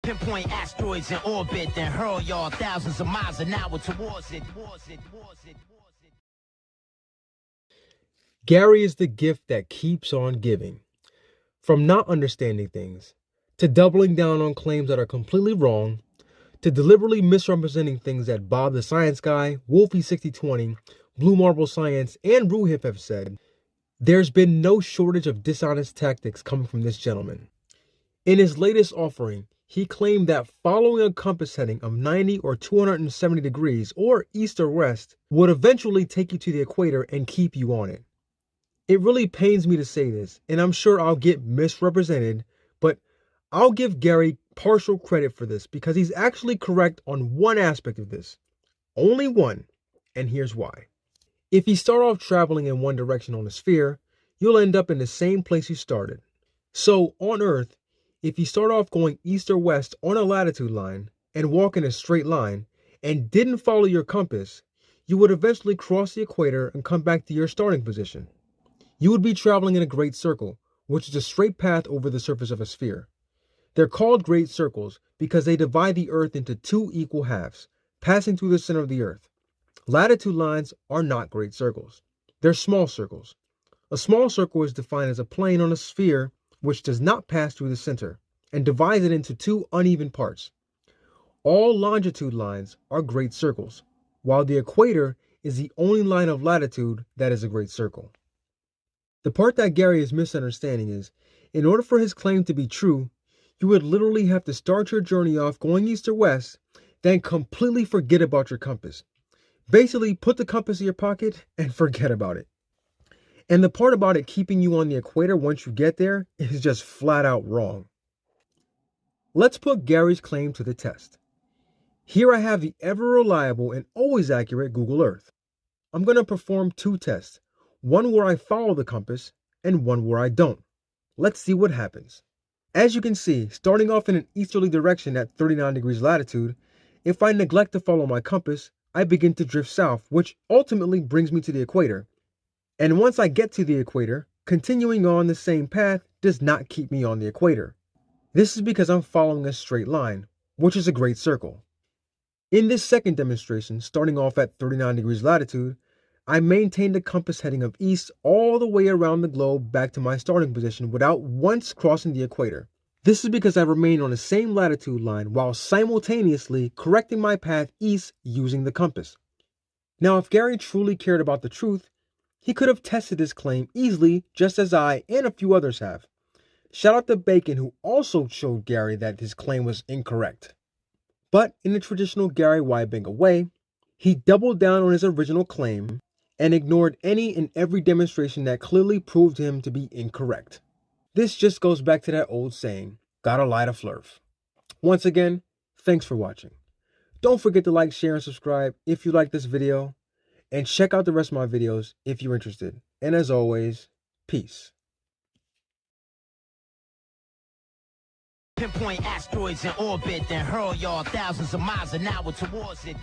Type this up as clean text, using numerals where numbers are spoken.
Pinpoint asteroids in orbit, then hurl y'all thousands of miles an hour towards it. Gary is the gift that keeps on giving. From not understanding things, to doubling down on claims that are completely wrong, to deliberately misrepresenting things that Bob the Science Guy, Wolfie6020, Blue Marble Science, and Ruhif have said, there's been no shortage of dishonest tactics coming from this gentleman. In his latest offering, he claimed that following a compass heading of 90 or 270 degrees, or east or west, would eventually take you to the equator and keep you on it. It really pains me to say this, and I'm sure I'll get misrepresented, but I'll give Gary partial credit for this because he's actually correct on one aspect of this. Only one, and here's why. If you start off traveling in one direction on a sphere, you'll end up in the same place you started. So, on Earth, if you start off going east or west on a latitude line and walk in a straight line and didn't follow your compass, you would eventually cross the equator and come back to your starting position. You would be traveling in a great circle, which is a straight path over the surface of a sphere. They're called great circles because they divide the Earth into two equal halves, passing through the center of the Earth. Latitude lines are not great circles. They're small circles. A small circle is defined as a plane on a sphere which does not pass through the center and divides it into two uneven parts. All longitude lines are great circles, while the equator is the only line of latitude that is a great circle. The part that Gary is misunderstanding is, in order for his claim to be true, you would literally have to start your journey off going east or west, then completely forget about your compass. Basically, put the compass in your pocket and forget about it. And the part about it keeping you on the equator once you get there is just flat out wrong. Let's put Gary's claim to the test. Here I have the ever reliable and always accurate Google Earth. I'm going to perform two tests, one where I follow the compass and one where I don't. Let's see what happens. As you can see, starting off in an easterly direction at 39 degrees latitude, if I neglect to follow my compass, I begin to drift south, which ultimately brings me to the equator. And once I get to the equator, continuing on the same path does not keep me on the equator. This is because I'm following a straight line, which is a great circle. In this second demonstration, starting off at 39 degrees latitude, I maintained a compass heading of east all the way around the globe back to my starting position without once crossing the equator. This is because I remained on the same latitude line while simultaneously correcting my path east using the compass. Now, if Gary truly cared about the truth, he could have tested his claim easily just as I and a few others have. Shout out to Bacon, who also showed Gary that his claim was incorrect. But in the traditional Gary Wybenga way, he doubled down on his original claim and ignored any and every demonstration that clearly proved him to be incorrect. This just goes back to that old saying, gotta lie to flurf. Once again, thanks for watching. Don't forget to like, share, and subscribe if you like this video, and check out the rest of my videos if you're interested. And as always, peace. Pinpoint asteroids in orbit, then hurl y'all thousands of miles an hour towards it.